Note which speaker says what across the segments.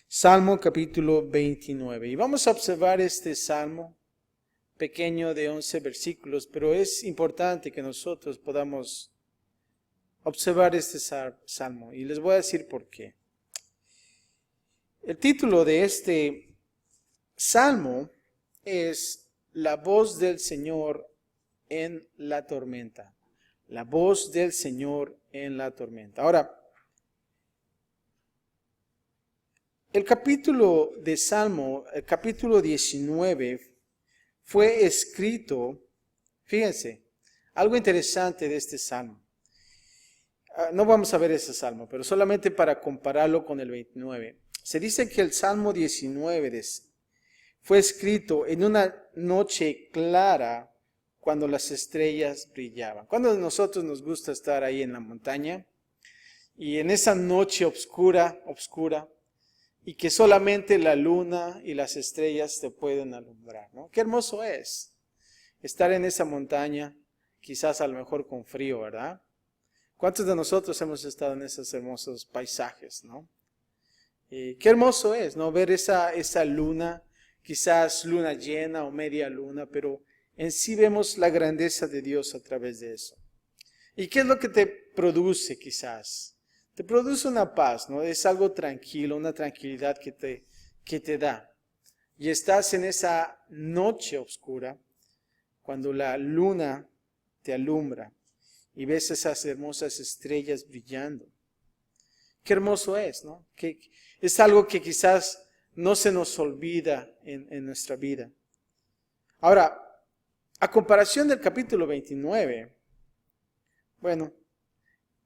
Speaker 1: Salmo capítulo 29. Y vamos a observar este salmo pequeño de 11 versículos, pero es importante que nosotros podamos observar este salmo. Y les voy a decir por qué. El título de este salmo es La voz del Señor en la tormenta. La voz del Señor en la tormenta. Ahora, el capítulo de Salmo, el capítulo 19, fue escrito, fíjense, algo interesante de este salmo. No vamos a ver ese salmo, pero solamente para compararlo con el 29. Se dice que el Salmo 19 fue escrito en una noche clara cuando las estrellas brillaban. ¿Cuándo de nosotros nos gusta estar ahí en la montaña? Y en esa noche oscura, y que solamente la luna y las estrellas te pueden alumbrar, ¿no? Qué hermoso es estar en esa montaña, quizás a lo mejor con frío, ¿verdad? ¿Cuántos de nosotros hemos estado en esos hermosos paisajes, ¿no? Qué hermoso es, ¿no? Ver esa luna, quizás luna llena o media luna, pero en sí vemos la grandeza de Dios a través de eso. ¿Y qué es lo que te produce quizás? Te produce una paz, ¿no? Es algo tranquilo, una tranquilidad que te da. Y estás en esa noche oscura, cuando la luna te alumbra y ves esas hermosas estrellas brillando. Qué hermoso es, ¿no? Que es algo que quizás no se nos olvida en nuestra vida. Ahora, a comparación del capítulo 29, bueno,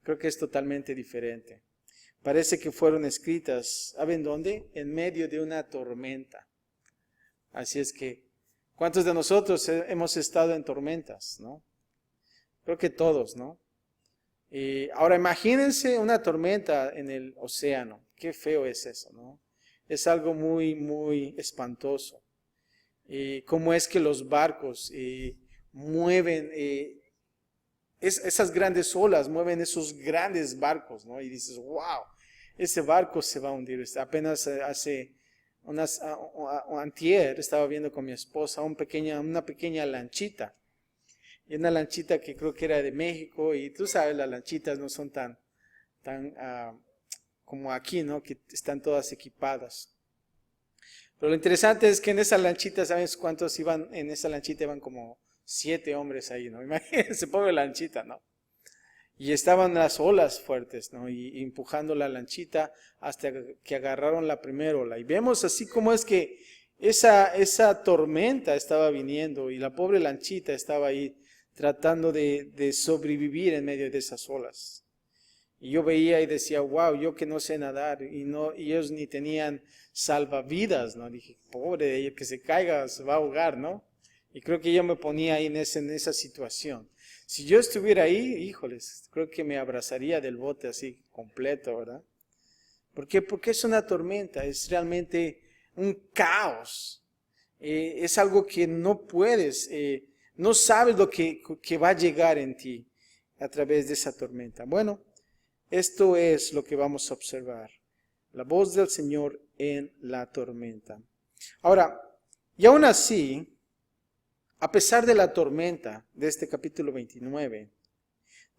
Speaker 1: creo que es totalmente diferente. Parece que fueron escritas, ¿saben dónde? En medio de una tormenta. Así es que, ¿cuántos de nosotros hemos estado en tormentas, no? Creo que todos, ¿no? Ahora imagínense una tormenta en el océano. Qué feo es eso, ¿no? Es algo muy, muy espantoso. Cómo es que los barcos mueven, esas grandes olas mueven esos grandes barcos, ¿no? Y dices, wow, ese barco se va a hundir. Apenas hace antier estaba viendo con mi esposa una pequeña lanchita. Y una lanchita que creo que era de México, y tú sabes, las lanchitas no son tan como aquí, ¿no? Que están todas equipadas. Pero lo interesante es que en esa lanchita, ¿sabes cuántos iban? En esa lanchita iban como 7 hombres ahí, ¿no? Imagínense, pobre lanchita, ¿no? Y estaban las olas fuertes, ¿no? Y empujando la lanchita hasta que agarraron la primera ola. Y vemos así como es que esa tormenta estaba viniendo y la pobre lanchita estaba ahí tratando de sobrevivir en medio de esas olas. Y yo veía y decía, wow, yo que no sé nadar, y ellos ni tenían salvavidas, ¿no? Dije, pobre de ella, que se caiga, se va a ahogar, ¿no? Y creo que yo me ponía ahí en esa situación. Si yo estuviera ahí, híjoles, creo que me abrazaría del bote así completo, ¿verdad? ¿Por qué? Porque es una tormenta, es realmente un caos. Es algo que no puedes, no sabes lo que va a llegar en ti a través de esa tormenta. Bueno, esto es lo que vamos a observar. La voz del Señor en la tormenta. Ahora, y aún así, a pesar de la tormenta de este capítulo 29,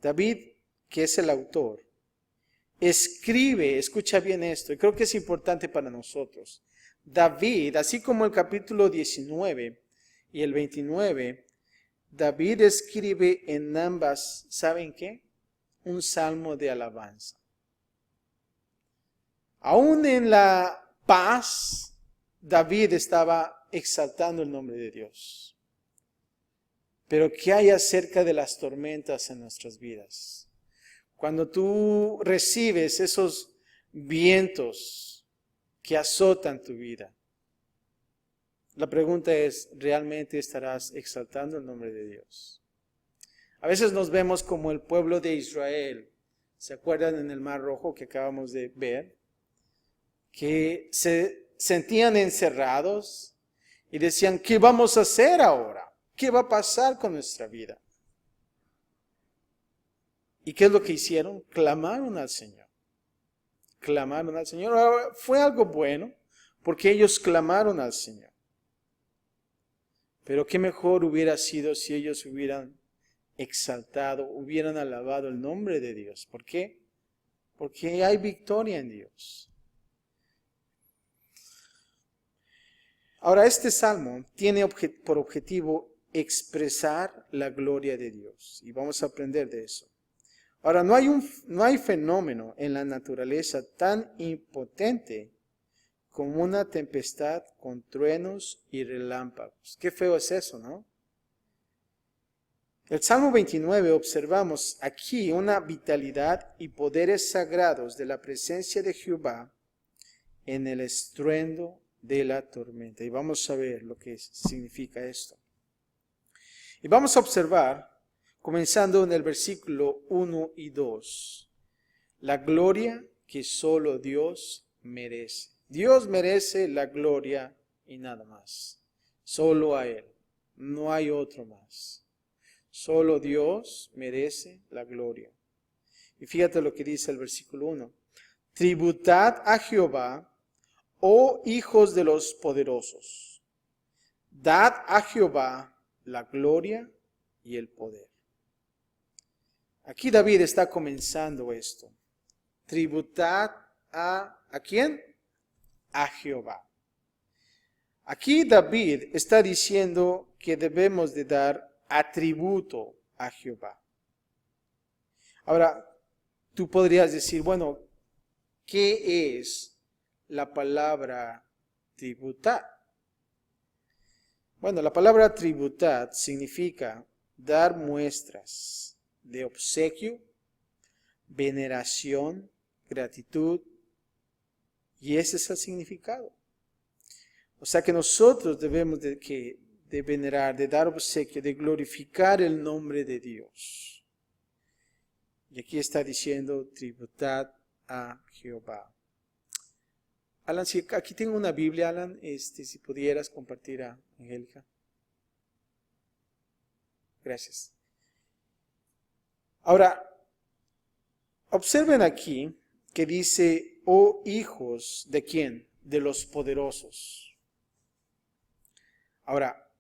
Speaker 1: David, que es el autor, escribe, escucha bien esto, y creo que es importante para nosotros. David, así como el capítulo 19 y el 29, David escribe en ambas, ¿saben qué? Un salmo de alabanza. Aún en la paz, David estaba exaltando el nombre de Dios. Pero ¿qué hay acerca de las tormentas en nuestras vidas? Cuando tú recibes esos vientos que azotan tu vida, la pregunta es, ¿realmente estarás exaltando el nombre de Dios? A veces nos vemos como el pueblo de Israel. ¿Se acuerdan en el Mar Rojo que acabamos de ver? Que se sentían encerrados y decían, ¿qué vamos a hacer ahora? ¿Qué va a pasar con nuestra vida? ¿Y qué es lo que hicieron? Clamaron al Señor. clamaron al Señor. Ahora, fue algo bueno porque ellos clamaron al Señor. Pero qué mejor hubiera sido si ellos hubieran exaltado, hubieran alabado el nombre de Dios. ¿Por qué? Porque hay victoria en Dios. Ahora, este salmo tiene por objetivo expresar la gloria de Dios. Y vamos a aprender de eso. Ahora, no hay fenómeno en la naturaleza tan impotente como una tempestad con truenos y relámpagos. Qué feo es eso, ¿no? El Salmo 29 observamos aquí una vitalidad y poderes sagrados de la presencia de Jehová en el estruendo de la tormenta. Y vamos a ver lo que significa esto. Y vamos a observar, comenzando en el versículo 1 y 2, la gloria que solo Dios merece. Dios merece la gloria y nada más. Solo a Él. No hay otro más. Solo Dios merece la gloria. Y fíjate lo que dice el versículo 1. Tributad a Jehová, oh hijos de los poderosos. Dad a Jehová la gloria y el poder. Aquí David está comenzando esto. Tributad ¿a quién? A Jehová. Aquí David está diciendo que debemos de dar atributo a Jehová. Ahora, tú podrías decir, bueno, ¿qué es la palabra tributar? Bueno, la palabra tributar significa dar muestras de obsequio, veneración, gratitud, y ese es el significado. O sea que nosotros debemos de venerar, de dar obsequio, de glorificar el nombre de Dios. Y aquí está diciendo, tributad a Jehová. Alan, si aquí tengo una Biblia, Alan, si pudieras compartir a Angélica. Gracias. Ahora, observen aquí que dice, oh hijos, ¿de quién? De los poderosos. Ahora,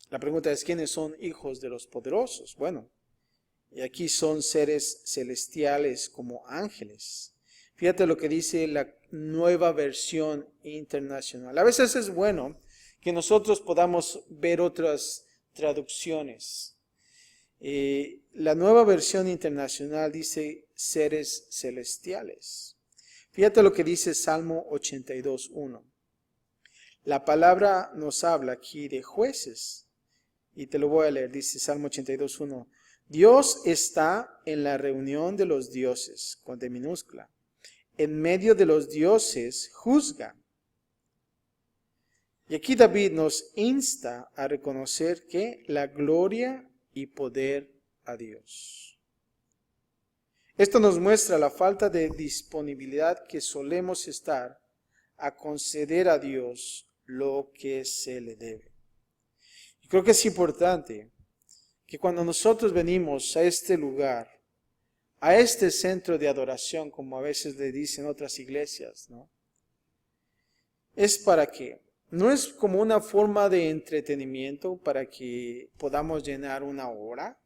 Speaker 1: la pregunta es, ¿quiénes son hijos de los poderosos? Bueno, y aquí son seres celestiales como ángeles. Fíjate lo que dice la Nueva Versión Internacional. A veces es bueno que nosotros podamos ver otras traducciones. La Nueva Versión Internacional dice seres celestiales. Fíjate lo que dice Salmo 82:1. La palabra nos habla aquí de jueces. Y te lo voy a leer, dice Salmo 82:1. Dios está en la reunión de los dioses, con D minúscula. En medio de los dioses juzga. Y aquí David nos insta a reconocer que la gloria y poder a Dios. Esto nos muestra la falta de disponibilidad que solemos estar a conceder a Dios lo que se le debe. Y creo que es importante que cuando nosotros venimos a este lugar, a este centro de adoración, como a veces le dicen otras iglesias, ¿no? Es para que, no es como una forma de entretenimiento para que podamos llenar una hora,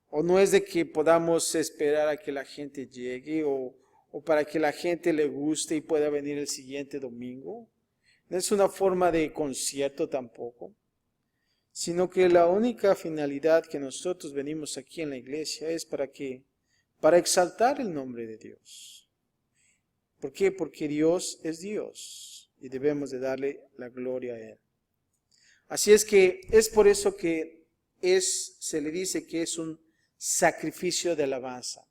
Speaker 1: o no es de que podamos esperar a que la gente llegue, o para que la gente le guste y pueda venir el siguiente domingo. No es una forma de concierto tampoco, sino que la única finalidad que nosotros venimos aquí en la iglesia es para exaltar el nombre de Dios. ¿Por qué? Porque Dios es Dios y debemos de darle la gloria a Él. Así es que es por eso que se le dice que es un sacrificio de alabanza.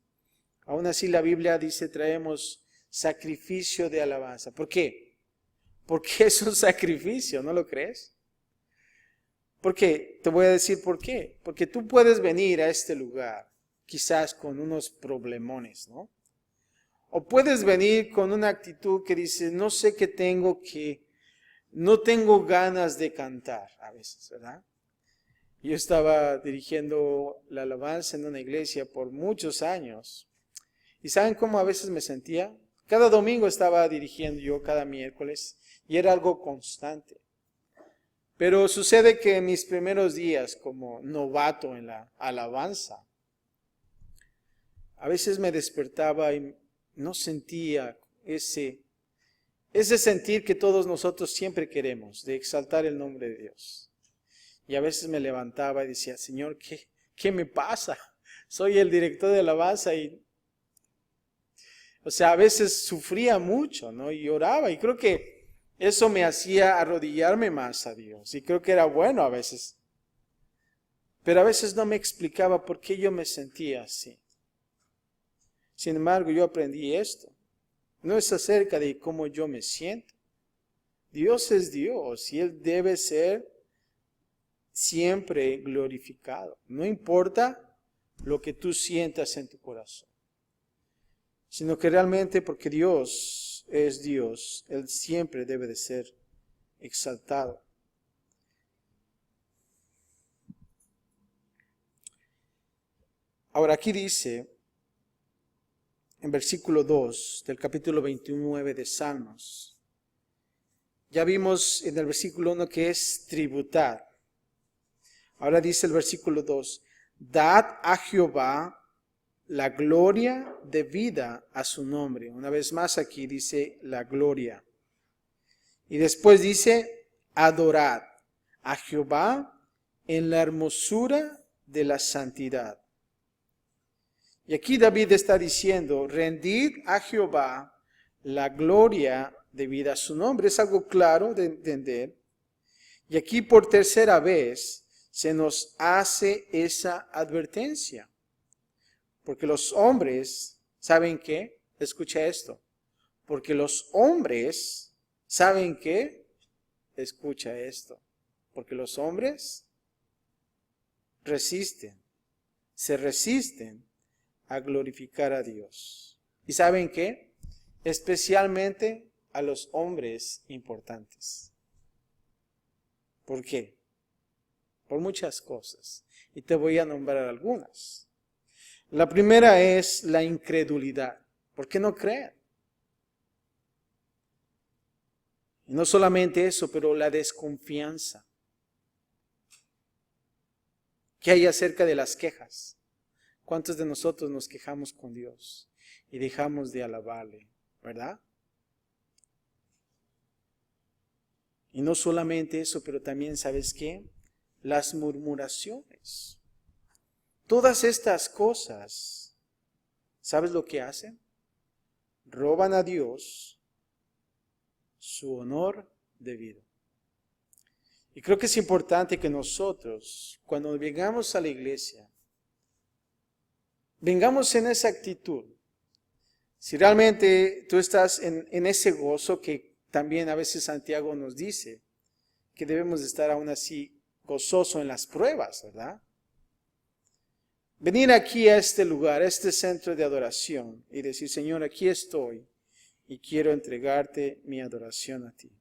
Speaker 1: Aún así la Biblia dice traemos sacrificio de alabanza. ¿Por qué? Porque es un sacrificio, ¿no lo crees? ¿Por qué? Te voy a decir por qué. Porque tú puedes venir a este lugar quizás con unos problemones, ¿no? O puedes venir con una actitud que dice, no sé qué tengo, que no tengo ganas de cantar a veces, ¿verdad? Yo estaba dirigiendo la alabanza en una iglesia por muchos años. ¿Y saben cómo a veces me sentía? Cada domingo estaba dirigiendo yo, cada miércoles, y era algo constante. Pero sucede que en mis primeros días como novato en la alabanza, a veces me despertaba y no sentía ese sentir que todos nosotros siempre queremos, de exaltar el nombre de Dios. Y a veces me levantaba y decía, Señor, ¿qué me pasa? Soy el director de alabanza y, a veces sufría mucho, ¿no? Y oraba y creo que eso me hacía arrodillarme más a Dios. Y creo que era bueno a veces. Pero a veces no me explicaba por qué yo me sentía así. Sin embargo, yo aprendí esto. No es acerca de cómo yo me siento. Dios es Dios y Él debe ser siempre glorificado. No importa lo que tú sientas en tu corazón, sino que realmente porque Dios es Dios, Él siempre debe de ser exaltado. Ahora aquí dice, en versículo 2 del capítulo 29 de Salmos, ya vimos en el versículo 1 que es tributar. Ahora dice el versículo 2, dad a Jehová la gloria debida a su nombre. Una vez más aquí dice la gloria. Y después dice, adorad a Jehová en la hermosura de la santidad. Y aquí David está diciendo, rendid a Jehová la gloria debida a su nombre. Es algo claro de entender. Y aquí por tercera vez se nos hace esa advertencia. Porque los hombres, ¿saben qué? Escucha esto. Porque los hombres, ¿saben qué? Escucha esto. Porque los hombres se resisten a glorificar a Dios. ¿Y saben qué? Especialmente a los hombres importantes. ¿Por qué? Por muchas cosas. Y te voy a nombrar algunas. La primera es la incredulidad. ¿Por qué no creen? Y no solamente eso, pero la desconfianza. ¿Qué hay acerca de las quejas? ¿Cuántos de nosotros nos quejamos con Dios y dejamos de alabarle, verdad? Y no solamente eso, pero también, ¿sabes qué? Las murmuraciones. Todas estas cosas, ¿sabes lo que hacen? Roban a Dios su honor debido. Y creo que es importante que nosotros, cuando vengamos a la iglesia, vengamos en esa actitud. Si realmente tú estás en ese gozo que también a veces Santiago nos dice, que debemos de estar aún así gozoso en las pruebas, ¿verdad? Venir aquí a este lugar, a este centro de adoración y decir, Señor, aquí estoy y quiero entregarte mi adoración a ti.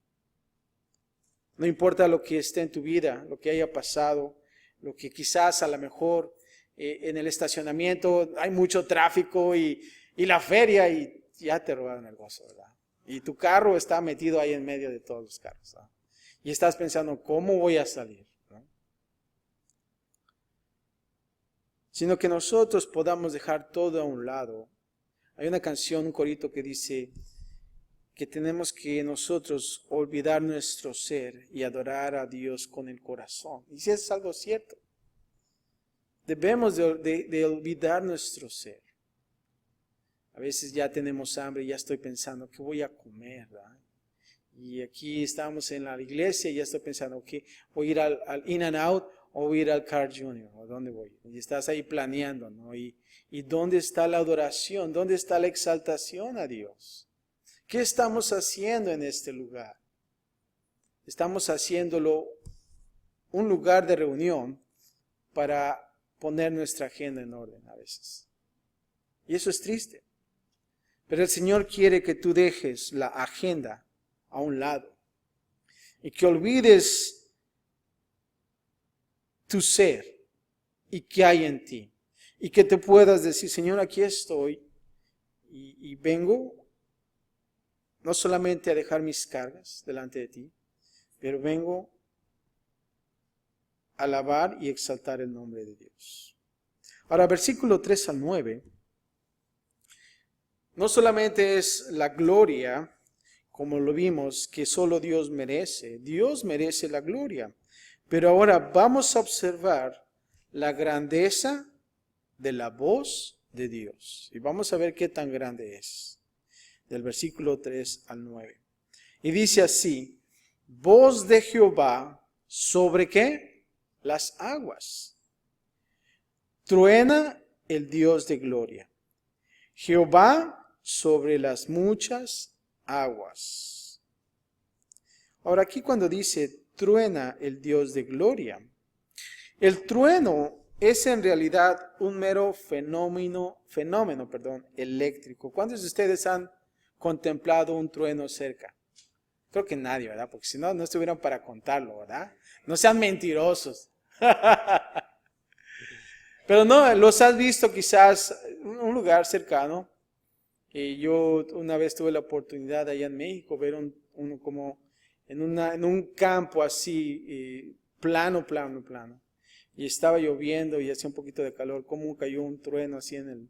Speaker 1: No importa lo que esté en tu vida, lo que haya pasado, lo que quizás a lo mejor en el estacionamiento hay mucho tráfico y la feria y ya te robaron el gozo, ¿verdad? Y tu carro está metido ahí en medio de todos los carros, ¿verdad? Y estás pensando, ¿cómo voy a salir? ¿No? Sino que nosotros podamos dejar todo a un lado. Hay una canción, un corito que dice que tenemos que nosotros olvidar nuestro ser y adorar a Dios con el corazón. Y si es algo cierto, debemos de olvidar nuestro ser. A veces ya tenemos hambre y ya estoy pensando, ¿qué voy a comer? ¿Verdad? Y aquí estamos en la iglesia y ya estoy pensando, ok, voy a ir al In-N-Out o voy a ir al Carl Jr. ¿O dónde voy? Y estás ahí planeando, ¿no? ¿Y dónde está la adoración? ¿Dónde está la exaltación a Dios? ¿Qué estamos haciendo en este lugar? Estamos haciéndolo un lugar de reunión para poner nuestra agenda en orden a veces. Y eso es triste. Pero el Señor quiere que tú dejes la agenda a un lado y que olvides tu ser y qué hay en ti y que te puedas decir, Señor, aquí estoy y vengo no solamente a dejar mis cargas delante de ti, pero vengo a alabar y exaltar el nombre de Dios. Ahora, versículo 3 al 9, no solamente es la gloria, como lo vimos, que solo Dios merece la gloria. Pero ahora vamos a observar la grandeza de la voz de Dios. Y vamos a ver qué tan grande es. Del versículo 3 al 9. Y dice así, voz de Jehová sobre ¿qué? Las aguas. Truena el Dios de gloria. Jehová sobre las muchas aguas. Ahora aquí cuando dice truena el Dios de gloria, el trueno es en realidad un mero fenómeno eléctrico. ¿Cuántos de ustedes han contemplado un trueno cerca? Creo que nadie, ¿verdad? Porque si no, no estuvieran para contarlo, ¿verdad? No sean mentirosos. Pero no, los has visto quizás en un lugar cercano. Y yo una vez tuve la oportunidad allá en México ver uno como en un campo así, plano. Y estaba lloviendo y hacía un poquito de calor, como cayó un trueno así en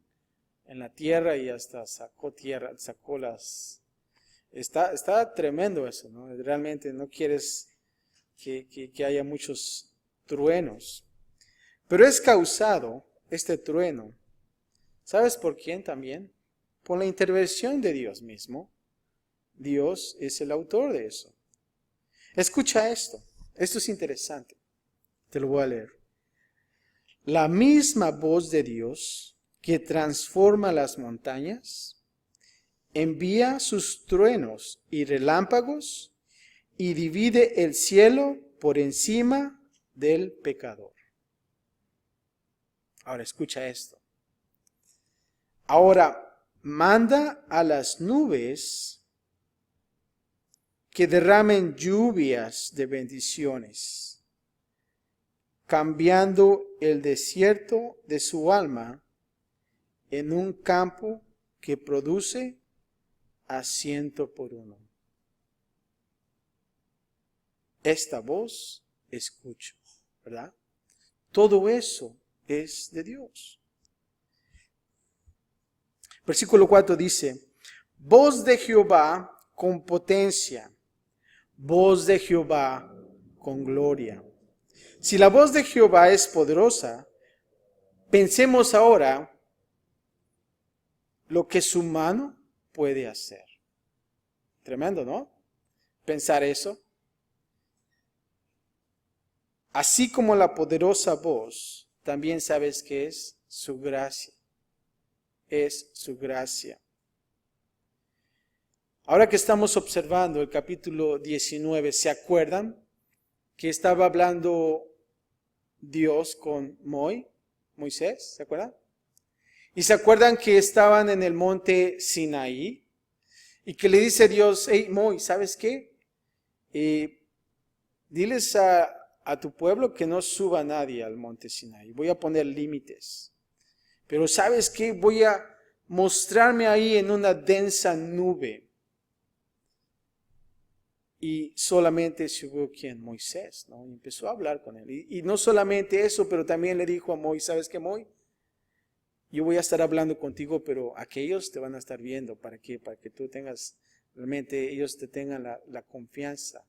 Speaker 1: la tierra y hasta sacó las... Está tremendo eso, ¿no? Realmente no quieres que haya muchos truenos. Pero es causado este trueno. ¿Sabes por quién también? Por la intervención de Dios mismo. Dios es el autor de eso. Escucha esto. Esto es interesante. Te lo voy a leer. La misma voz de Dios que transforma las montañas, envía sus truenos y relámpagos y divide el cielo por encima del pecador. Ahora escucha esto. Ahora manda a las nubes que derramen lluvias de bendiciones, cambiando el desierto de su alma en un campo que produce a 100 por 1. Esta voz escucho, ¿verdad? Todo eso es de Dios. Versículo 4 dice, voz de Jehová con potencia, voz de Jehová con gloria. Si la voz de Jehová es poderosa, pensemos ahora lo que su mano puede hacer. Tremendo, ¿no? Pensar eso. Así como la poderosa voz, también sabes que es su gracia. Es su gracia. Ahora que estamos observando el capítulo 19, ¿se acuerdan que estaba hablando Dios con Moisés? ¿Se acuerdan? ¿Y se acuerdan que estaban en el monte Sinaí? Y que le dice Dios, hey Moisés, ¿sabes qué? Diles a tu pueblo que no suba nadie al monte Sinaí. Voy a poner límites. Pero ¿sabes qué? Voy a mostrarme ahí en una densa nube. Y solamente subió ¿quién? Moisés, ¿no? Y empezó a hablar con él. Y no solamente eso, pero también le dijo a Moisés, ¿sabes qué, Moisés? Yo voy a estar hablando contigo, pero aquellos te van a estar viendo. ¿Para qué? Para que tú tengas, realmente ellos te tengan la confianza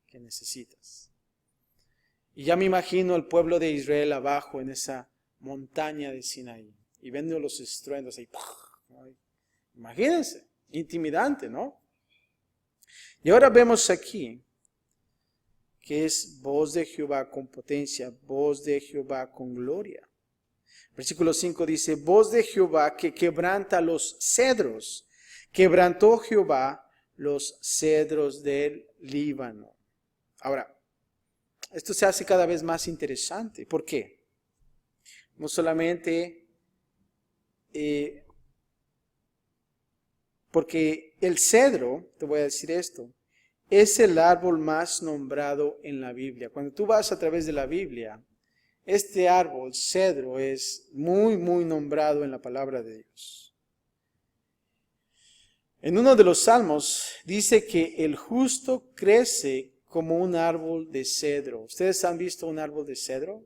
Speaker 1: que necesitas. Y ya me imagino el pueblo de Israel abajo en esa montaña de Sinaí y viendo los estruendos ahí. Imagínense, intimidante, ¿no? Y ahora vemos aquí que es voz de Jehová con potencia, voz de Jehová con gloria. Versículo 5 dice, voz de Jehová que quebranta los cedros. Quebrantó Jehová los cedros del Líbano. Ahora, esto se hace cada vez más interesante. ¿Por qué? No solamente porque el cedro, te voy a decir esto, es el árbol más nombrado en la Biblia. Cuando tú vas a través de la Biblia, este árbol, cedro, es muy nombrado en la palabra de Dios. En uno de los salmos dice que el justo crece como un árbol de cedro. ¿Ustedes han visto un árbol de cedro?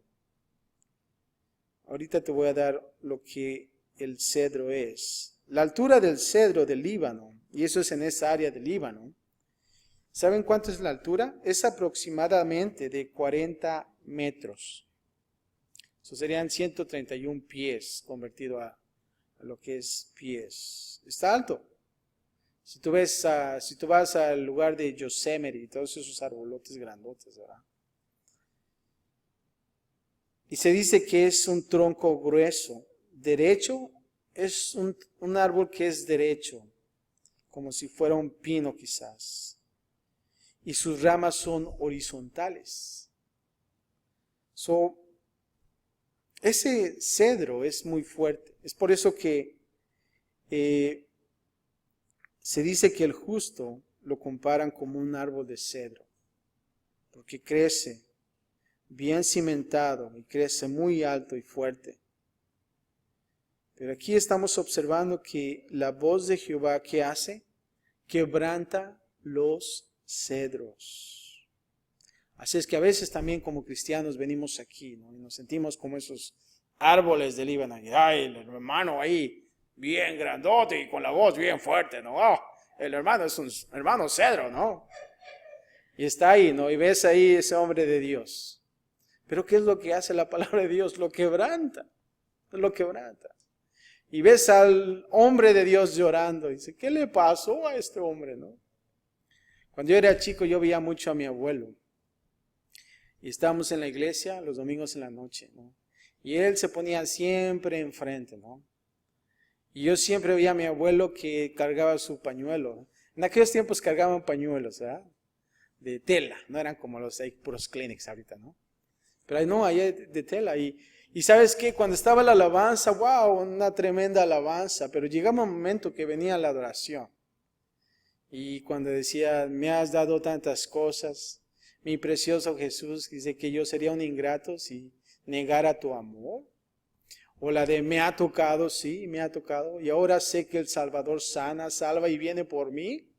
Speaker 1: Ahorita te voy a dar lo que el cedro es. La altura del cedro del Líbano, y eso es en esa área del Líbano. ¿Saben cuánto es la altura? Es aproximadamente de 40 metros. Eso serían 131 pies convertido a lo que es pies. Está alto. Si tú vas al lugar de Yosemite y todos esos arbolotes grandotes, ¿verdad? Y se dice que es un tronco grueso, derecho, es un árbol que es derecho, como si fuera un pino quizás. Y sus ramas son horizontales. Ese cedro es muy fuerte. Es por eso que se dice que el justo lo comparan como un árbol de cedro, porque crece bien cimentado y crece muy alto y fuerte. Pero aquí estamos observando que la voz de Jehová, ¿qué hace? Quebranta los cedros. Así es que a veces también como cristianos venimos aquí, ¿no? Y nos sentimos como esos árboles del Líbano. Y ay, el hermano ahí, bien grandote y con la voz bien fuerte, ¿no? Oh, el hermano es un hermano cedro, ¿no? Y está ahí, ¿no? Y ves ahí ese hombre de Dios. Pero ¿qué es lo que hace la palabra de Dios? Lo quebranta, lo quebranta. Y ves al hombre de Dios llorando. Y dice, ¿qué le pasó a este hombre, no? Cuando yo era chico, yo veía mucho a mi abuelo. Y estábamos en la iglesia los domingos en la noche, ¿no? Y él se ponía siempre enfrente, ¿no? Y yo siempre veía a mi abuelo que cargaba su pañuelo. En aquellos tiempos cargaban pañuelos, ¿verdad? De tela, no eran como los puros Kleenex ahorita, ¿no? Pero no, ahí de tela. Y ¿sabes qué? Cuando estaba la alabanza, wow, una tremenda alabanza. Pero llegaba un momento que venía la adoración. Y cuando decía, me has dado tantas cosas, mi precioso Jesús, dice que yo sería un ingrato si negara tu amor. O la de me ha tocado, sí, me ha tocado. Y ahora sé que el Salvador sana, salva y viene por mí.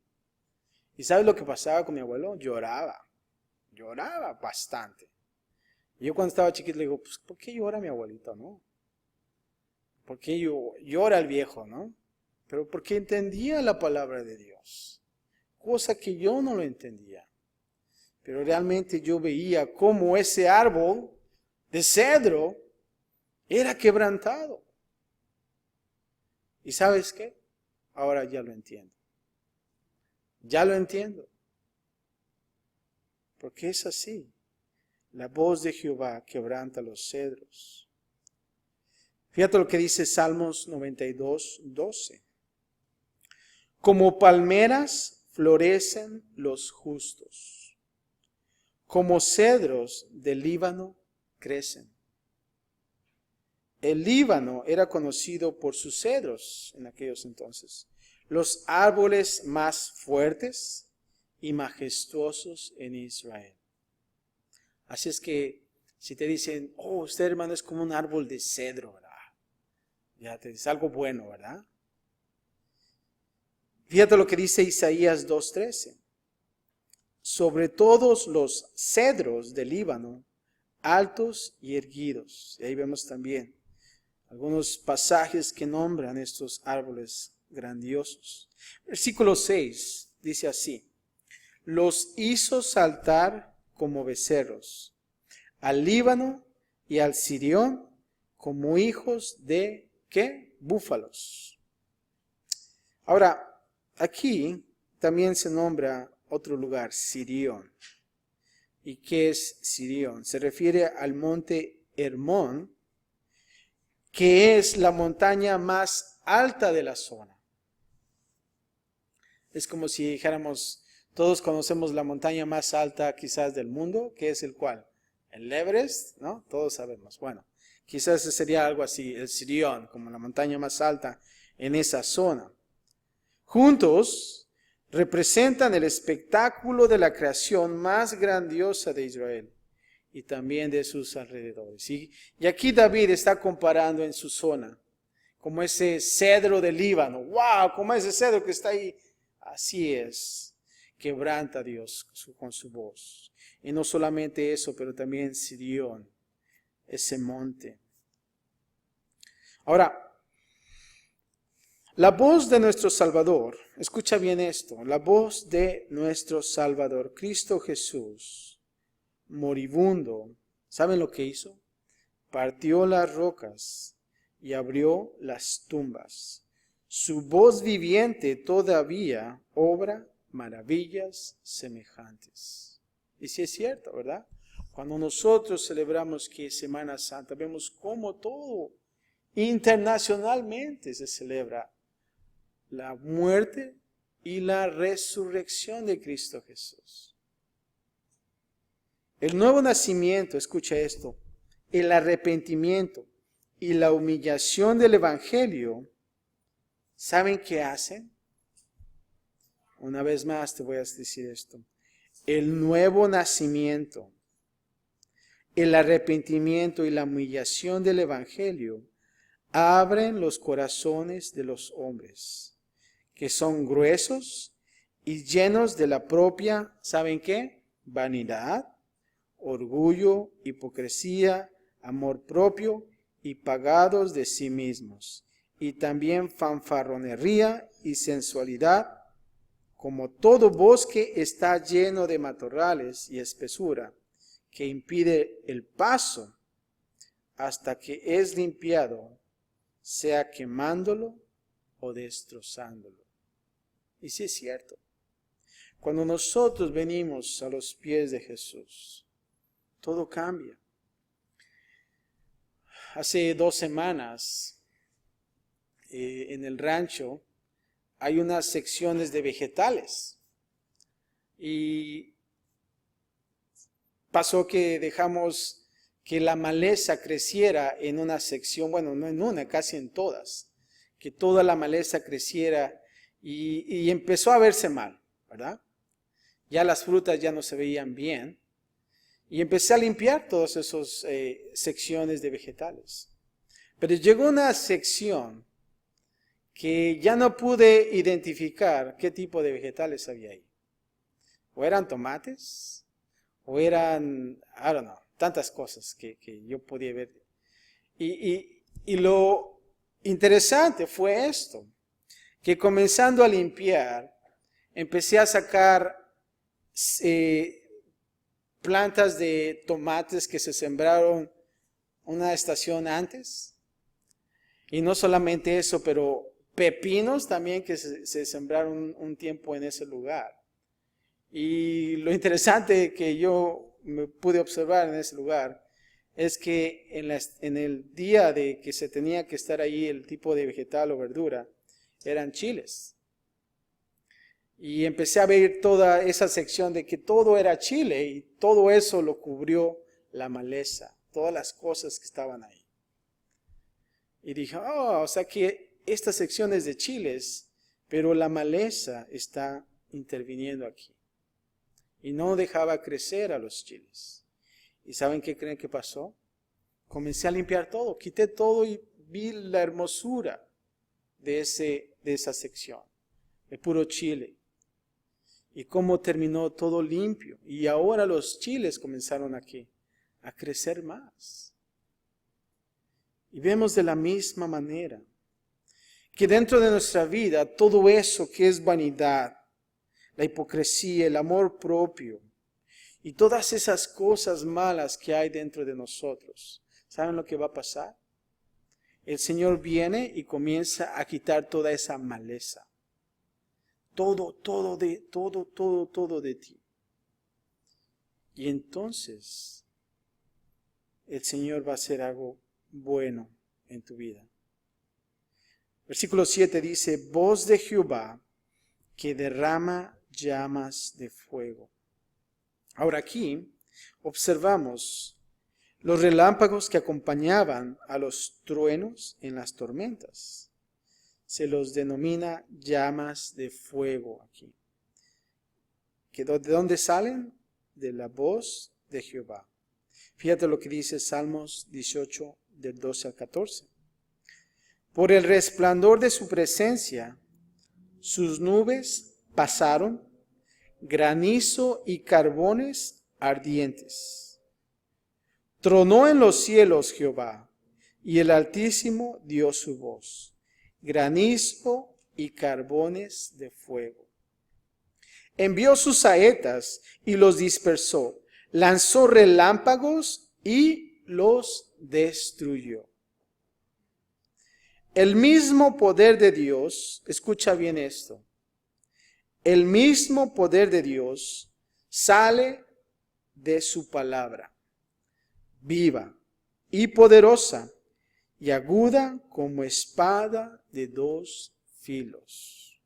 Speaker 1: ¿Y sabes lo que pasaba con mi abuelo? Lloraba bastante. Y yo cuando estaba chiquito le digo, pues, ¿por qué llora mi abuelito, no? ¿Por qué llora el viejo, no? Pero porque entendía la palabra de Dios. Cosa que yo no lo entendía. Pero realmente yo veía cómo ese árbol de cedro era quebrantado. ¿Y sabes qué? Ahora ya lo entiendo. Ya lo entiendo. Porque es así. La voz de Jehová quebranta los cedros. Fíjate lo que dice Salmos 92, 12. Como palmeras florecen los justos. Como cedros del Líbano crecen. El Líbano era conocido por sus cedros en aquellos entonces. Los árboles más fuertes y majestuosos en Israel. Así es que si te dicen, oh, usted hermano es como un árbol de cedro, ¿verdad? Ya te dice algo bueno, ¿verdad? Fíjate lo que dice Isaías 2:13. Sobre todos los cedros del Líbano, altos y erguidos. Y ahí vemos también algunos pasajes que nombran estos árboles grandiosos. Versículo 6 dice así. Los hizo saltar como becerros, al Líbano y al Sirión como hijos de, ¿qué? Búfalos. Ahora, aquí también se nombra otro lugar, Sirión. ¿Y qué es Sirión? Se refiere al monte Hermón, que es la montaña más alta de la zona. Es como si dijéramos, todos conocemos la montaña más alta quizás del mundo, que es el cual, el Everest, ¿no? Todos sabemos. Bueno, quizás sería algo así, el Sirión, como la montaña más alta en esa zona. Juntos representan el espectáculo de la creación más grandiosa de Israel y también de sus alrededores. Y aquí David está comparando en su zona, como ese cedro del Líbano. ¡Wow! Como ese cedro que está ahí Así es, quebranta a Dios con su voz. Y no solamente eso, pero también Sirión, ese monte. Ahora, la voz de nuestro Salvador, escucha bien esto, la voz de nuestro Salvador, Cristo Jesús, moribundo, ¿saben lo que hizo? Partió las rocas y abrió las tumbas. Su voz viviente todavía obra maravillas semejantes. Y sí es cierto, ¿verdad? Cuando nosotros celebramos que Semana Santa, vemos cómo todo internacionalmente se celebra la muerte y la resurrección de Cristo Jesús. El nuevo nacimiento, escucha esto, el arrepentimiento y la humillación del Evangelio, ¿saben qué hacen? Una vez más te voy a decir esto. El nuevo nacimiento, el arrepentimiento y la humillación del Evangelio abren los corazones de los hombres, que son gruesos y llenos de la propia, ¿saben qué? Vanidad, orgullo, hipocresía, amor propio y pagados de sí mismos, y también fanfarronería y sensualidad, como todo bosque está lleno de matorrales y espesura, que impide el paso hasta que es limpiado, sea quemándolo o destrozándolo. Y sí es cierto, cuando nosotros venimos a los pies de Jesús, todo cambia. Hace 2 semanas, en el rancho, hay unas secciones de vegetales. Y pasó que dejamos que la maleza creciera en una sección, bueno, no en una, casi en todas. Que toda la maleza creciera y empezó a verse mal, ¿verdad? Ya las frutas ya no se veían bien. Y empecé a limpiar todas esas secciones de vegetales. Pero llegó una sección que ya no pude identificar qué tipo de vegetales había ahí. O eran tomates, o eran, I don't know, tantas cosas que yo podía ver. Y lo interesante fue esto, que comenzando a limpiar, empecé a sacar plantas de tomates que se sembraron una estación antes. Y no solamente eso, pero pepinos también que se sembraron un tiempo en ese lugar. Y lo interesante que yo me pude observar en ese lugar es que en el día de que se tenía que estar ahí el tipo de vegetal o verdura, eran chiles. Y empecé a ver toda esa sección de que todo era chile y todo eso lo cubrió la maleza, todas las cosas que estaban ahí. Y dije, o sea que esta sección es de chiles, pero la maleza está interviniendo aquí. Y no dejaba crecer a los chiles. ¿Y saben qué creen que pasó? Comencé a limpiar todo, quité todo y vi la hermosura de esa sección, de puro chile. Y cómo terminó todo limpio. Y ahora los chiles comenzaron aquí a crecer más. Y vemos de la misma manera que dentro de nuestra vida todo eso que es vanidad, la hipocresía, el amor propio y todas esas cosas malas que hay dentro de nosotros, ¿saben lo que va a pasar? El Señor viene y comienza a quitar toda esa maleza. Todo de ti. Y entonces el Señor va a hacer algo bueno en tu vida. Versículo 7 dice, voz de Jehová que derrama llamas de fuego. Ahora aquí observamos los relámpagos que acompañaban a los truenos en las tormentas. Se los denomina llamas de fuego aquí. ¿De dónde salen? De la voz de Jehová. Fíjate lo que dice Salmos 18, del 12 al 14. Por el resplandor de su presencia, sus nubes pasaron, granizo y carbones ardientes. Tronó en los cielos Jehová, y el Altísimo dio su voz, granizo y carbones de fuego. Envió sus saetas y los dispersó, lanzó relámpagos y los destruyó. El mismo poder de Dios, escucha bien esto, el mismo poder de Dios sale de su palabra, viva y poderosa y aguda como espada de dos filos,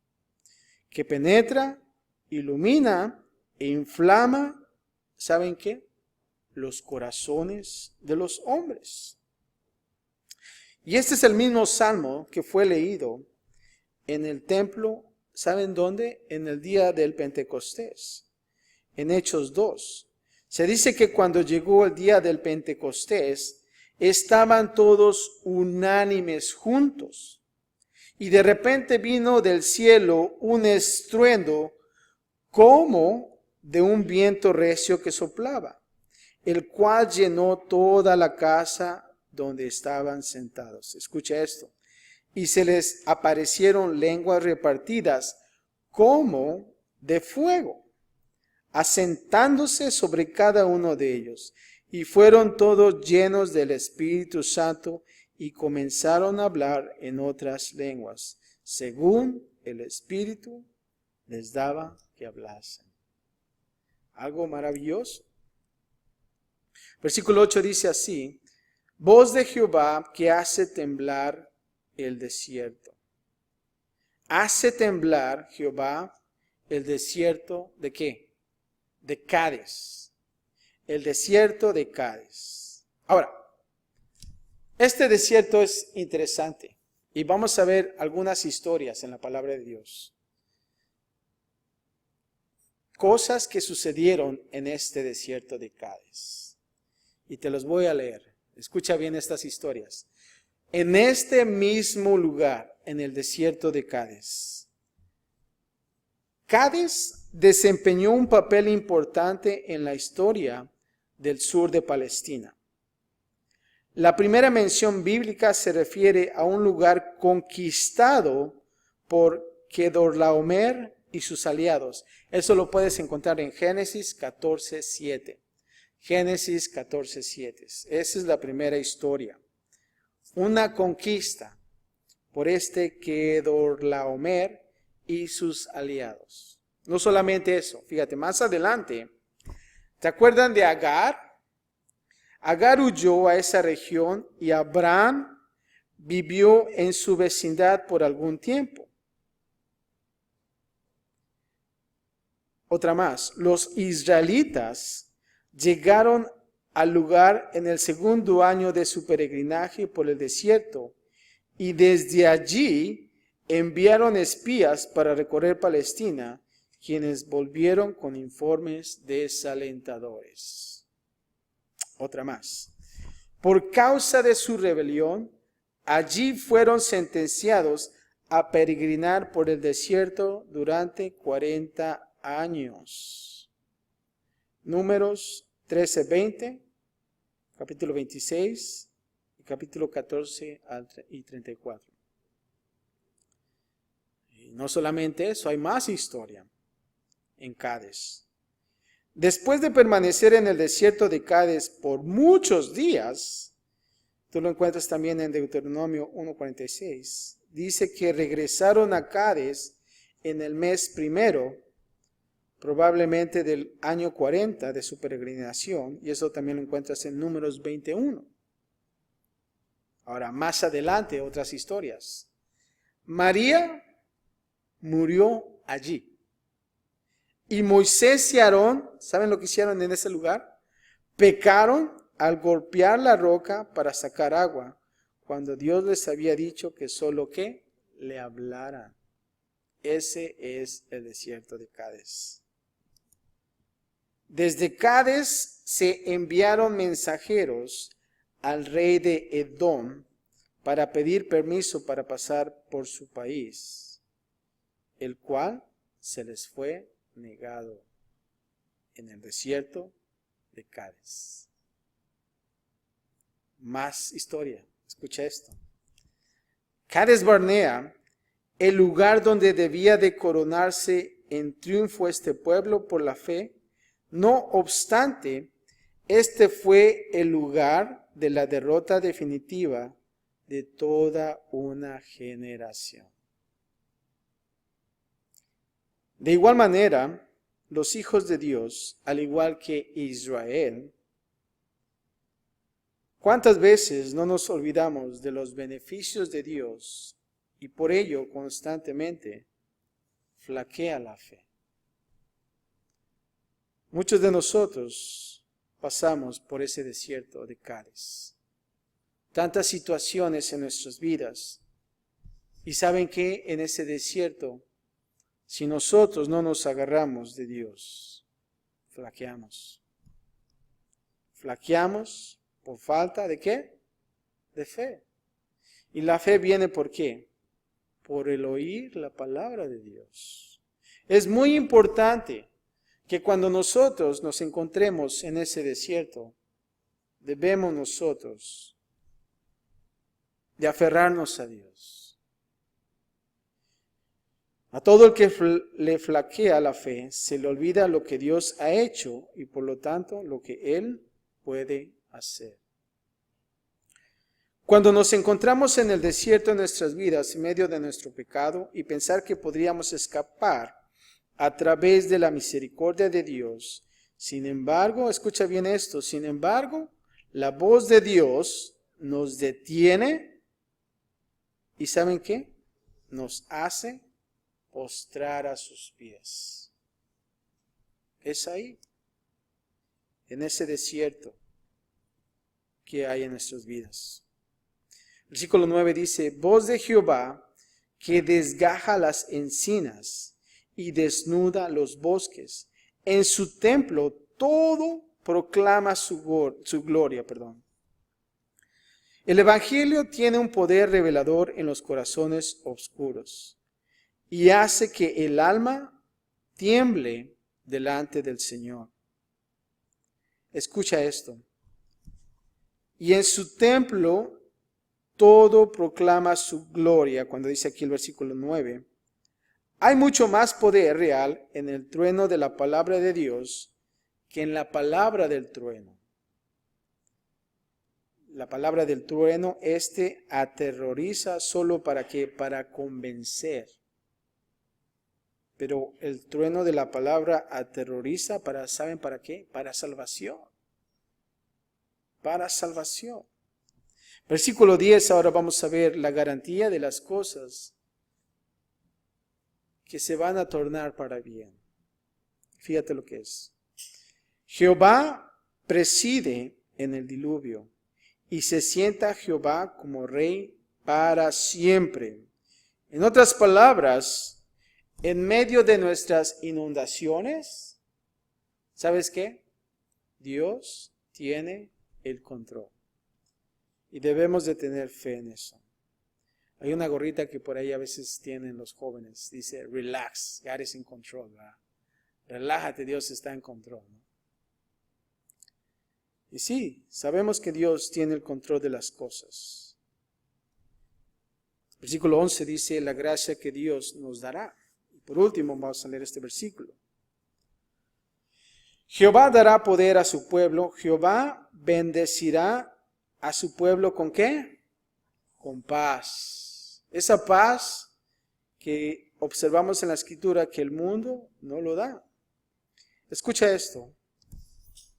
Speaker 1: que penetra, ilumina e inflama, ¿saben qué? Los corazones de los hombres. Y este es el mismo salmo que fue leído en el templo, ¿saben dónde? En el día del Pentecostés, en Hechos 2. Se dice que cuando llegó el día del Pentecostés, estaban todos unánimes juntos. Y de repente vino del cielo un estruendo como de un viento recio que soplaba, el cual llenó toda la casa donde estaban sentados. Escucha esto. Y se les aparecieron lenguas repartidas como de fuego, asentándose sobre cada uno de ellos. Y fueron todos llenos del Espíritu Santo y comenzaron a hablar en otras lenguas, según el Espíritu les daba que hablasen. Algo maravilloso. Versículo 8 dice así: voz de Jehová que hace temblar el desierto. Hace temblar Jehová el desierto ¿de qué? De Cades. El desierto de Cades. Ahora, este desierto es interesante y vamos a ver algunas historias en la palabra de Dios. Cosas que sucedieron en este desierto de Cades. Y te los voy a leer. Escucha bien estas historias. En este mismo lugar, en el desierto de Cades, Cades desempeñó un papel importante en la historia del sur de Palestina. La primera mención bíblica se refiere a un lugar conquistado por Kedorlaomer y sus aliados. Eso lo puedes encontrar en Génesis 14:7. Génesis 14:7. Esa es la primera historia. Una conquista por este Kedorlaomer y sus aliados. No solamente eso, fíjate, más adelante, ¿te acuerdan de Agar? Agar huyó a esa región y Abraham vivió en su vecindad por algún tiempo. Otra más, los israelitas llegaron al lugar en el segundo año de su peregrinaje por el desierto y desde allí enviaron espías para recorrer Palestina, quienes volvieron con informes desalentadores. Otra más. Por causa de su rebelión, allí fueron sentenciados a peregrinar por el desierto durante 40 años. Números 13:20, capítulo 26, y capítulo 14 y 34. Y no solamente eso, hay más historia en Cades. Después de permanecer en el desierto de Cades por muchos días, tú lo encuentras también en Deuteronomio 1:46, dice que regresaron a Cades en el mes primero, probablemente del año 40 de su peregrinación, y eso también lo encuentras en Números 21. Ahora, más adelante, otras historias. María murió allí. Y Moisés y Aarón, ¿saben lo que hicieron en ese lugar? Pecaron al golpear la roca para sacar agua, cuando Dios les había dicho que solo que le hablaran. Ese es el desierto de Cades. Desde Cades se enviaron mensajeros al rey de Edom para pedir permiso para pasar por su país, el cual se les fue negado en el desierto de Cádiz. Más historia, escucha esto. Cades Barnea, el lugar donde debía de coronarse en triunfo este pueblo por la fe, no obstante, este fue el lugar de la derrota definitiva de toda una generación. De igual manera, los hijos de Dios, al igual que Israel, ¿cuántas veces no nos olvidamos de los beneficios de Dios y por ello constantemente flaquea la fe? Muchos de nosotros pasamos por ese desierto de Cádiz. Tantas situaciones en nuestras vidas. Y ¿saben qué? En ese desierto, si nosotros no nos agarramos de Dios, flaqueamos. Flaqueamos por falta ¿de qué? De fe. Y la fe viene ¿por qué? Por el oír la palabra de Dios. Es muy importante que cuando nosotros nos encontremos en ese desierto, debemos nosotros de aferrarnos a Dios. A todo el que le flaquea la fe, se le olvida lo que Dios ha hecho y por lo tanto lo que Él puede hacer. Cuando nos encontramos en el desierto de nuestras vidas, en medio de nuestro pecado, y pensar que podríamos escapar a través de la misericordia de Dios, sin embargo, escucha bien esto, sin embargo, la voz de Dios nos detiene y ¿saben qué? Nos hace postrar a sus pies. Es ahí, en ese desierto que hay en nuestras vidas. Versículo 9 dice, voz de Jehová que desgaja las encinas y desnuda los bosques. En su templo todo proclama su gloria. El Evangelio tiene un poder revelador en los corazones oscuros y hace que el alma tiemble delante del Señor. Escucha esto. Y en su templo todo proclama su gloria, cuando dice aquí el versículo 9. Hay mucho más poder real en el trueno de la palabra de Dios que en la palabra del trueno. La palabra del trueno, aterroriza solo para qué, para convencer. Pero el trueno de la palabra aterroriza para, ¿saben para qué? Para salvación. Para salvación. Versículo 10, ahora vamos a ver la garantía de las cosas que se van a tornar para bien. Fíjate lo que es. Jehová preside en el diluvio y se sienta Jehová como rey para siempre. En otras palabras, en medio de nuestras inundaciones, ¿sabes qué? Dios tiene el control. Y debemos de tener fe en eso. Hay una gorrita que por ahí a veces tienen los jóvenes. Dice, relax, God is in control. ¿Verdad? Relájate, Dios está en control. ¿No? Y sí, sabemos que Dios tiene el control de las cosas. Versículo 11 dice, la gracia que Dios nos dará. Y por último vamos a leer este versículo. Jehová dará poder a su pueblo. Jehová bendecirá a su pueblo ¿con qué? Con paz. Esa paz que observamos en la Escritura que el mundo no lo da. Escucha esto.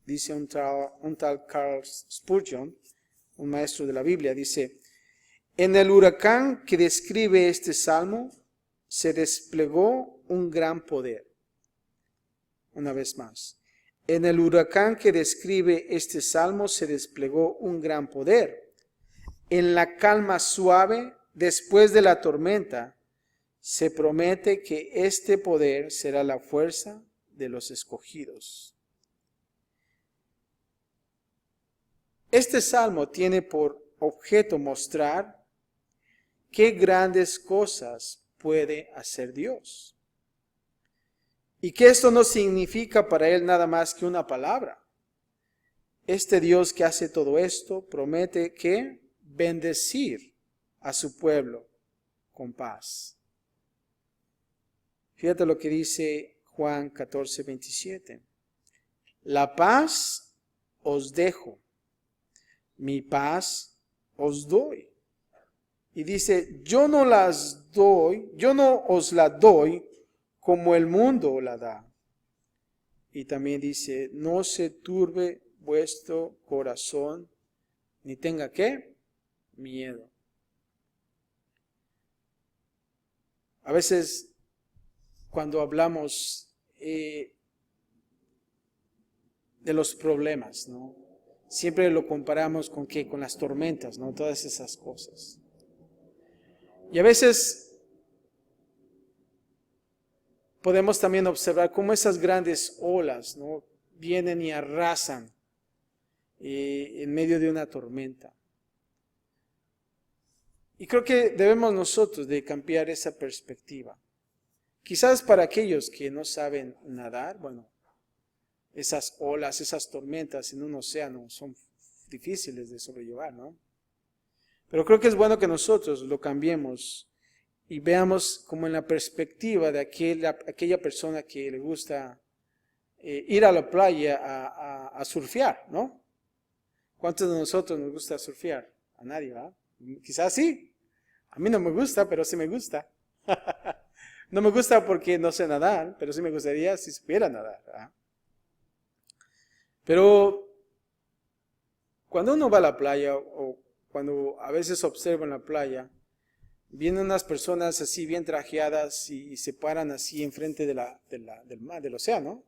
Speaker 1: Dice un tal Carl Spurgeon, un maestro de la Biblia, dice, en el huracán que describe este salmo se desplegó un gran poder. Una vez más. En el huracán que describe este salmo se desplegó un gran poder. En la calma suave, después de la tormenta, se promete que este poder será la fuerza de los escogidos. Este salmo tiene por objeto mostrar qué grandes cosas puede hacer Dios. Y que esto no significa para él nada más que una palabra. Este Dios que hace todo esto promete que bendecir a su pueblo con paz. Fíjate lo que dice Juan 14:27. La paz os dejo, mi paz os doy. Y dice, yo no os la doy como el mundo la da. Y también dice, no se turbe vuestro corazón, ni tenga ¿qué? Miedo. A veces cuando hablamos de los problemas, ¿no? Siempre lo comparamos con ¿qué? Con las tormentas, ¿no? Todas esas cosas. Y a veces podemos también observar cómo esas grandes olas, ¿no? Vienen y arrasan en medio de una tormenta. Y creo que debemos nosotros de cambiar esa perspectiva. Quizás para aquellos que no saben nadar, bueno, esas olas, esas tormentas en un océano son difíciles de sobrellevar, ¿no? Pero creo que es bueno que nosotros lo cambiemos y veamos como en la perspectiva de aquella persona que le gusta ir a la playa a surfear, ¿no? ¿Cuántos de nosotros nos gusta surfear? A nadie, ¿verdad? Quizás sí. A mí no me gusta, pero sí me gusta. No me gusta porque no sé nadar, pero sí me gustaría si supiera nadar, ¿verdad? Pero cuando uno va a la playa o cuando a veces observo en la playa, vienen unas personas así bien trajeadas y se paran así enfrente del mar, del océano,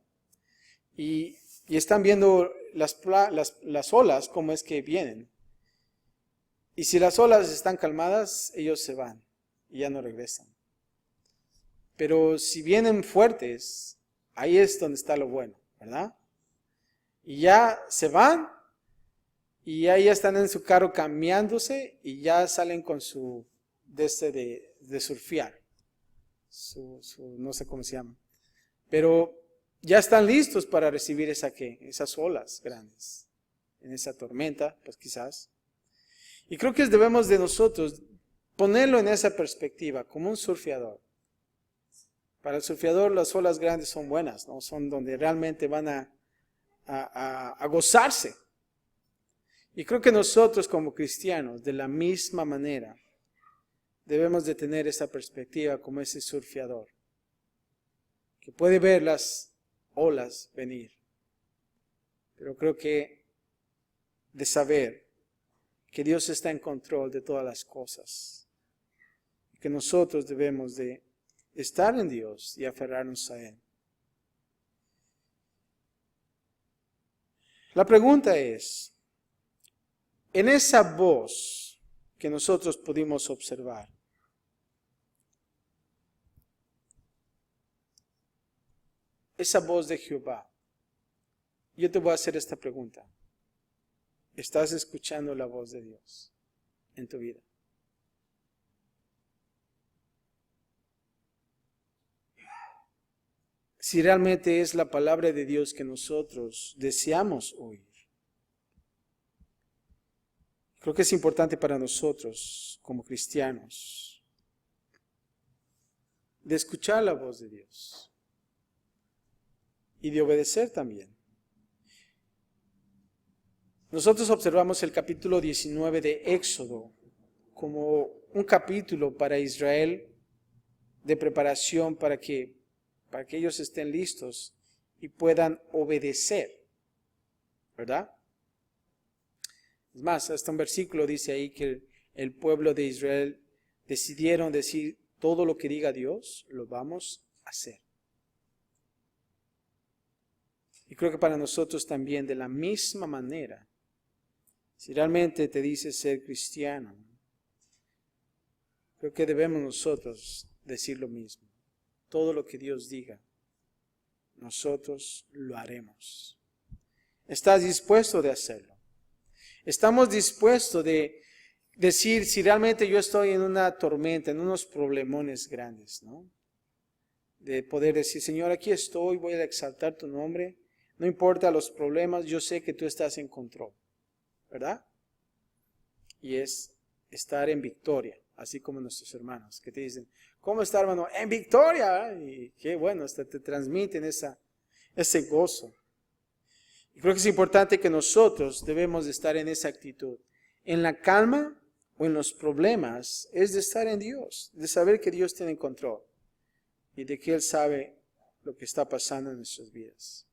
Speaker 1: y están viendo las olas, cómo es que vienen. Y si las olas están calmadas, ellos se van y ya no regresan. Pero si vienen fuertes, ahí es donde está lo bueno, ¿verdad? Y ya se van y ahí ya están en su carro cambiándose y ya salen con su de surfear. No sé cómo se llama. Pero ya están listos para recibir esas olas grandes. En esa tormenta, pues quizás. Y creo que debemos de nosotros ponerlo en esa perspectiva, como un surfeador. Para el surfeador las olas grandes son buenas, ¿no? Son donde realmente van a gozarse. Y creo que nosotros como cristianos, de la misma manera, debemos de tener esa perspectiva como ese surfeador, que puede ver las olas venir. Pero creo que de saber que Dios está en control de todas las cosas, que nosotros debemos de estar en Dios y aferrarnos a Él. La pregunta es, en esa voz que nosotros pudimos observar, esa voz de Jehová, yo te voy a hacer esta pregunta. ¿Estás escuchando la voz de Dios en tu vida? Si realmente es la palabra de Dios que nosotros deseamos oír. Creo que es importante para nosotros como cristianos de escuchar la voz de Dios y de obedecer también. Nosotros observamos el capítulo 19 de Éxodo como un capítulo para Israel de preparación para que ellos estén listos y puedan obedecer, ¿verdad? Es más, hasta un versículo dice ahí que el pueblo de Israel decidieron decir, todo lo que diga Dios, lo vamos a hacer. Y creo que para nosotros también, de la misma manera, si realmente te dices ser cristiano, creo que debemos nosotros decir lo mismo. Todo lo que Dios diga, nosotros lo haremos. ¿Estás dispuesto de hacerlo? Estamos dispuestos de decir si realmente yo estoy en una tormenta, en unos problemones grandes, ¿no? de poder decir, Señor, aquí estoy, voy a exaltar tu nombre. No importa los problemas, yo sé que tú estás en control, ¿verdad? Y es estar en victoria, así como nuestros hermanos que te dicen, ¿cómo está, hermano? En victoria. Y qué bueno, hasta te transmiten ese gozo. Y creo que es importante que nosotros debemos de estar en esa actitud. En la calma o en los problemas es de estar en Dios, de saber que Dios tiene control y de que Él sabe lo que está pasando en nuestras vidas.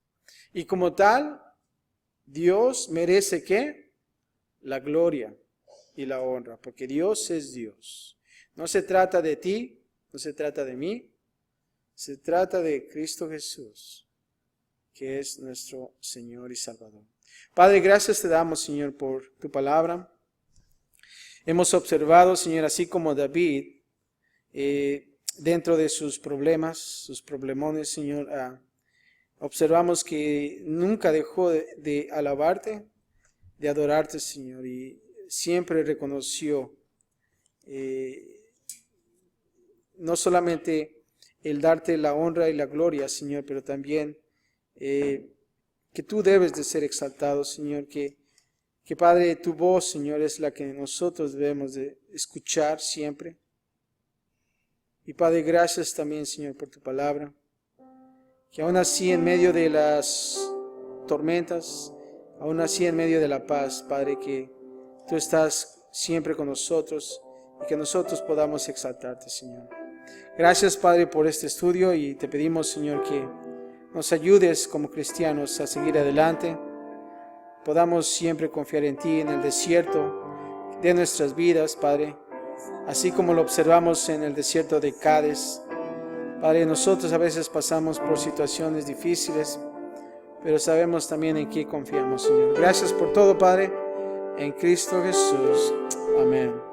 Speaker 1: Y como tal, Dios merece ¿qué? La gloria y la honra, porque Dios es Dios. No se trata de ti, no se trata de mí, se trata de Cristo Jesús, que es nuestro Señor y Salvador. Padre, gracias te damos, Señor, por tu palabra. Hemos observado, Señor, así como David, dentro de sus problemas, sus problemones, Señor, observamos que nunca dejó de alabarte, de adorarte, Señor, y siempre reconoció no solamente el darte la honra y la gloria, Señor, pero también que tú debes de ser exaltado, Señor, que Padre, tu voz, Señor, es la que nosotros debemos de escuchar siempre. Y Padre, gracias también, Señor, por tu palabra, que aún así en medio de las tormentas, aún así en medio de la paz, Padre, que tú estás siempre con nosotros y que nosotros podamos exaltarte, Señor. Gracias, Padre, por este estudio y te pedimos, Señor, que nos ayudes como cristianos a seguir adelante. Podamos siempre confiar en ti en el desierto de nuestras vidas, Padre, así como lo observamos en el desierto de Cádiz. Padre, nosotros a veces pasamos por situaciones difíciles, pero sabemos también en qué confiamos, Señor. Gracias por todo, Padre, en Cristo Jesús. Amén.